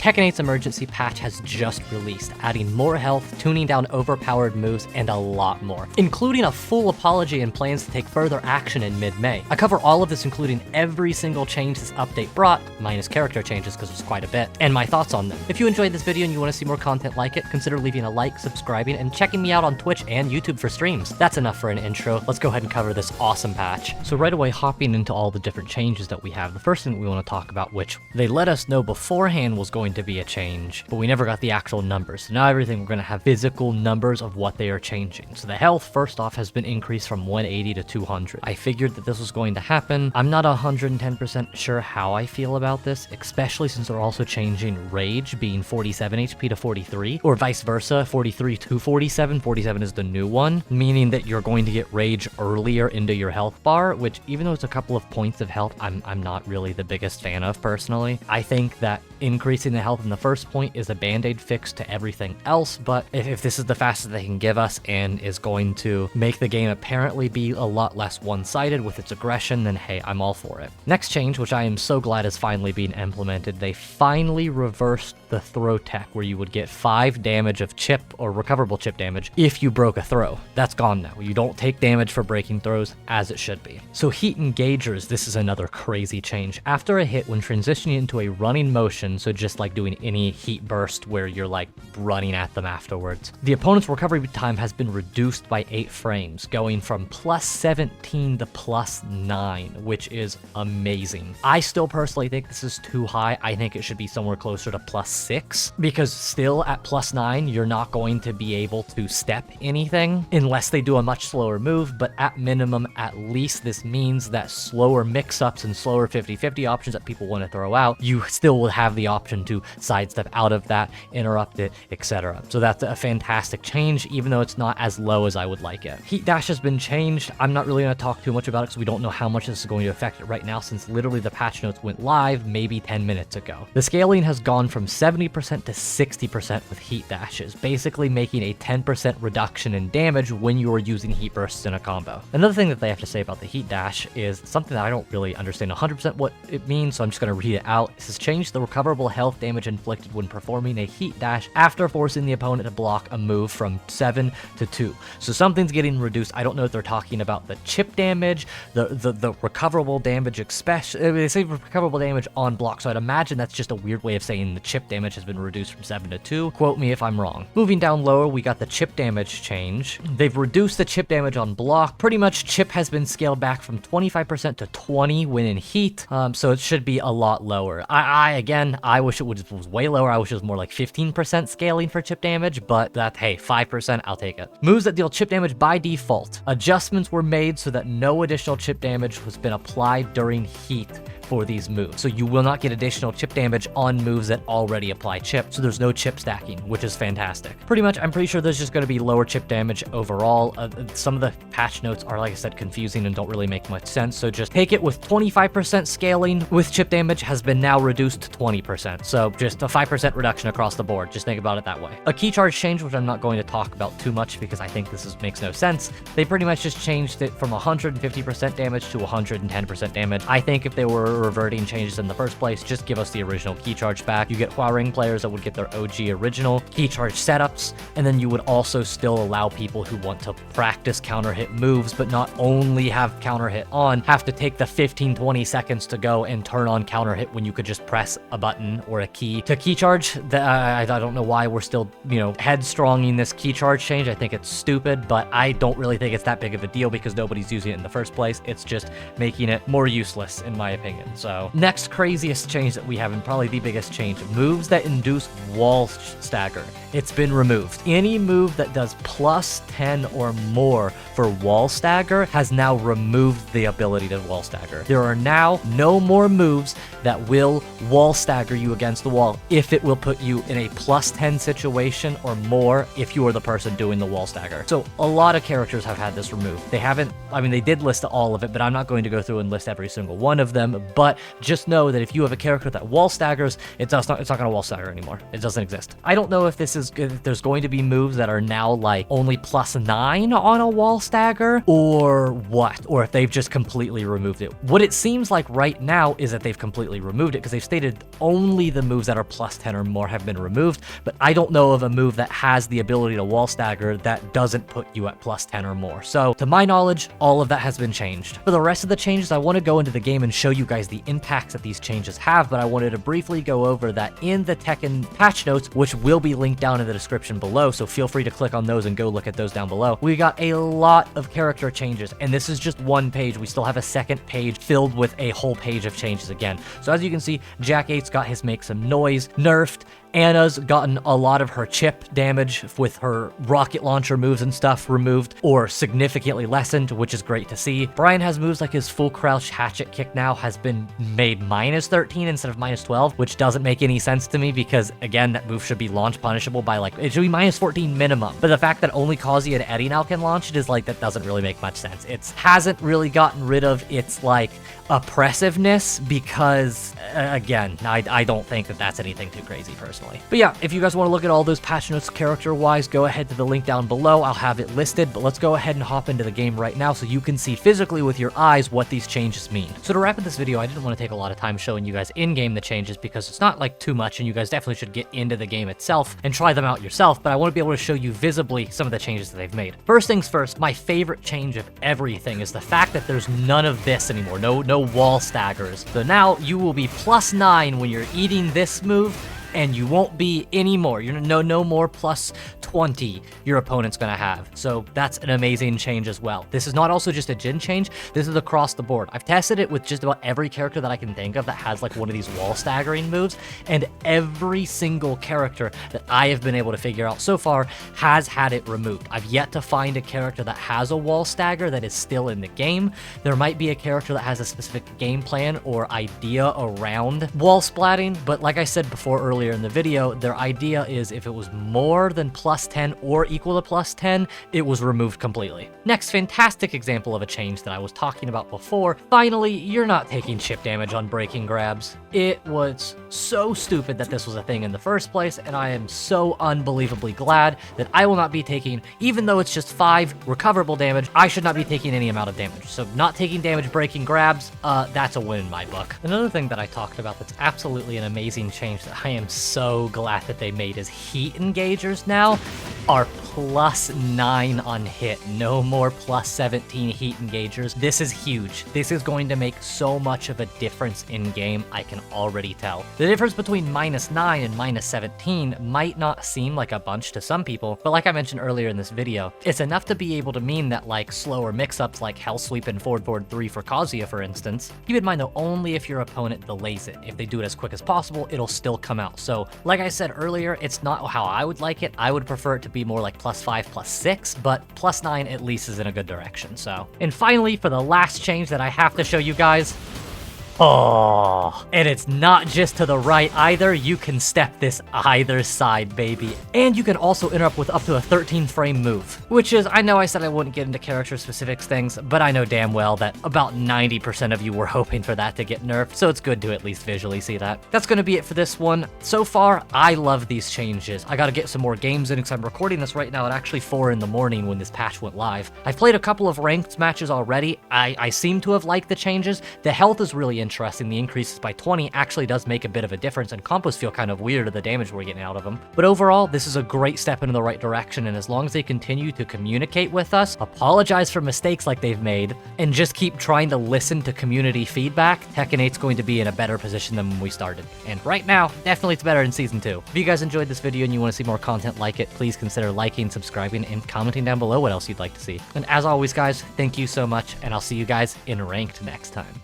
Tekken 8's emergency patch has just released, adding more health, tuning down overpowered moves, and a lot more, including a full apology and plans to take further action in mid-May. I cover all of this, including every single change this update brought, minus character changes because there's quite a bit, and my thoughts on them. If you enjoyed this video and you want to see more content like it, consider leaving a like, subscribing, and checking me out on Twitch and YouTube for streams. That's enough for an intro. Let's go ahead and cover this awesome patch. So right away, hopping into all the different changes that we have, the first thing we want to talk about, which they let us know beforehand was going to be a change, but we never got the actual numbers. So now everything, we're going to have physical numbers of what they are changing. So the health, first off, has been increased from 180 to 200. I figured that this was going to happen. I'm not 110% sure how I feel about this, especially since they're also changing rage being 47 HP to 43, or vice versa, 43 to 47. 47 is the new one, meaning that you're going to get rage earlier into your health bar, which even though it's a couple of points of health, I'm not really the biggest fan of personally. I think that increasing the health in the first point is a band-aid fix to everything else, but if this is the fastest they can give us and is going to make the game apparently be a lot less one-sided with its aggression, then hey, I'm all for it. Next change, which I am so glad is finally being implemented, they finally reversed the throw tech where you would get 5 damage of chip or recoverable chip damage if you broke a throw. That's gone now. You don't take damage for breaking throws, as it should be. So heat engagers, this is another crazy change. After a hit, when transitioning into a running motion, so just like doing any heat burst where you're like running at them afterwards, the opponent's recovery time has been reduced by 8 frames, going from plus 17 to plus 9, which is amazing. I still personally think this is too high. I think it should be somewhere closer to plus 6, because still at plus 9, you're not going to be able to step anything unless they do a much slower move, but at minimum, at least this means that slower mix-ups and slower 50-50 options that people want to throw out, you still will have the option to sidestep out of that, interrupt it, etc. So that's a fantastic change, even though it's not as low as I would like it. Heat dash has been changed. I'm not really going to talk too much about it because we don't know how much this is going to affect it right now, since literally the patch notes went live maybe 10 minutes ago. The scaling has gone from 70% to 60% with heat dashes, basically making a 10% reduction in damage when you are using heat bursts in a combo. Another thing that they have to say about the heat dash is something that I don't really understand 100% what it means, so I'm just going to read it out. This has changed the recoverable health damage inflicted when performing a heat dash after forcing the opponent to block a move from 7 to 2. So something's getting reduced. I don't know if they're talking about the chip damage, the recoverable damage, especially they say recoverable damage on block, so I'd imagine that's just a weird way of saying the chip damage has been reduced from 7 to 2. Quote me if I'm wrong. Moving down lower, we got the chip damage change. They've reduced the chip damage on block. Pretty much chip has been scaled back from 25% to 20 when in heat, so it should be a lot lower. I wish it was way lower. I wish it was more like 15% scaling for chip damage, but that, hey, 5%, I'll take it. Moves that deal chip damage by default. Adjustments were made so that no additional chip damage has been applied during heat for these moves. So you will not get additional chip damage on moves that already apply chip, so there's no chip stacking, which is fantastic. I'm pretty sure there's just going to be lower chip damage overall. Some of the patch notes are, like I said, confusing and don't really make much sense, so just take it with 25% scaling with chip damage has been now reduced to 20%, so just a 5% reduction across the board. Just think about it that way. A key charge change, which I'm not going to talk about too much because I think this makes no sense. They pretty much just changed it from 150% damage to 110% damage. I think if they were reverting changes in the first place, just give us the original key charge back. You get Huaring players that would get their OG original key charge setups, and then you would also still allow people who want to practice counter hit moves but not only have counter hit on, have to take the 15-20 seconds to go and turn on counter hit when you could just press a button or a key to key charge. I don't know why we're still, headstronging this key charge change. I think it's stupid, but I don't really think it's that big of a deal because nobody's using it in the first place. It's just making it more useless in my opinion. So next craziest change that we have, and probably the biggest change, moves that induce wall stagger. It's been removed. Any move that does plus 10 or more for wall stagger has now removed the ability to wall stagger. There are now no more moves that will wall stagger you against the wall if it will put you in a plus 10 situation or more if you are the person doing the wall stagger. So a lot of characters have had this removed. They haven't, they did list all of it, but I'm not going to go through and list every single one of them, but just know that if you have a character that wall staggers, it's not going to wall stagger anymore. It doesn't exist. I don't know if there's going to be moves that are now like only +9 on a wall stagger or what, or if they've just completely removed it. What it seems like right now is that they've completely removed it, because they've stated only the moves that are +10 or more have been removed, but I don't know of a move that has the ability to wall stagger that doesn't put you at +10 or more. So to my knowledge, all of that has been changed. For the rest of the changes, I want to go into the game and show you guys the impacts that these changes have, but I wanted to briefly go over that in the Tekken patch notes, which will be linked down in the description below, so feel free to click on those and go look at those down below. We got a lot of character changes, and this is just one page. We still have a second page filled with a whole page of changes again. So as you can see, Jack 8's got his Make Some Noise nerfed. Anna's gotten a lot of her chip damage with her rocket launcher moves and stuff removed or significantly lessened, which is great to see. Brian has moves like his full crouch hatchet kick now has been made -13 instead of -12, which doesn't make any sense to me because, again, that move should be launch punishable by like, it should be -14 minimum. But the fact that only Kazuya and Eddie now can launch it is like, that doesn't really make much sense. It hasn't really gotten rid of its like oppressiveness because, again, I don't think that that's anything too crazy personally. But yeah, if you guys want to look at all those patch notes character-wise, go ahead to the link down below. I'll have it listed, but let's go ahead and hop into the game right now so you can see physically with your eyes what these changes mean. So to wrap up this video, I didn't want to take a lot of time showing you guys in-game the changes because it's not like too much and you guys definitely should get into the game itself and try them out yourself, but I want to be able to show you visibly some of the changes that they've made. First things first, my favorite change of everything is the fact that there's none of this anymore, no wall staggers. So now you will be +9 when you're eating this move, and you won't be anymore. You're no more +20 your opponent's gonna have. So that's an amazing change as well. This is not also just a Jin change, this is across the board. I've tested it with just about every character that I can think of that has like one of these wall staggering moves, and every single character that I have been able to figure out so far has had it removed. I've yet to find a character that has a wall stagger that is still in the game. There might be a character that has a specific game plan or idea around wall splatting, but like I said before earlier in the video, their idea is if it was more than +10 or equal to +10, it was removed completely. Next, fantastic example of a change that I was talking about before. Finally, you're not taking chip damage on breaking grabs. It was so stupid that this was a thing in the first place, and I am so unbelievably glad that I will not be taking, even though it's just 5 recoverable damage, I should not be taking any amount of damage. So not taking damage breaking grabs, that's a win in my book. Another thing that I talked about that's absolutely an amazing change that I am so glad that they made is heat engagers now are +9 on hit. No more +17 heat engagers. This is huge. This is going to make so much of a difference in game, I can already tell. The difference between -9 and -17 might not seem like a bunch to some people, but like I mentioned earlier in this video, it's enough to be able to mean that like slower mix-ups like Hell Sweep and forward 3 for Kazuya, for instance. Keep in mind though, only if your opponent delays it. If they do it as quick as possible, it'll still come out. So like I said earlier, it's not how I would like it. I would prefer it to be more like +5, +6, but +9 at least is in a good direction, so. And finally, for the last change that I have to show you guys, oh, and it's not just to the right either. You can step this either side, baby. And you can also interrupt with up to a 13 frame move, which is, I know I said I wouldn't get into character specifics things, but I know damn well that about 90% of you were hoping for that to get nerfed, so it's good to at least visually see that. That's gonna be it for this one. So far, I love these changes. I gotta get some more games in because I'm recording this right now at actually 4 in the morning when this patch went live. I've played a couple of ranked matches already. I seem to have liked the changes. The health is really interesting. The increases by 20 actually does make a bit of a difference, and combos feel kind of weird of the damage we're getting out of them. But overall, this is a great step into the right direction, and as long as they continue to communicate with us, apologize for mistakes like they've made, and just keep trying to listen to community feedback, Tekken 8's going to be in a better position than when we started. And right now, definitely it's better in Season 2. If you guys enjoyed this video and you want to see more content like it, please consider liking, subscribing, and commenting down below what else you'd like to see. And as always, guys, thank you so much, and I'll see you guys in Ranked next time.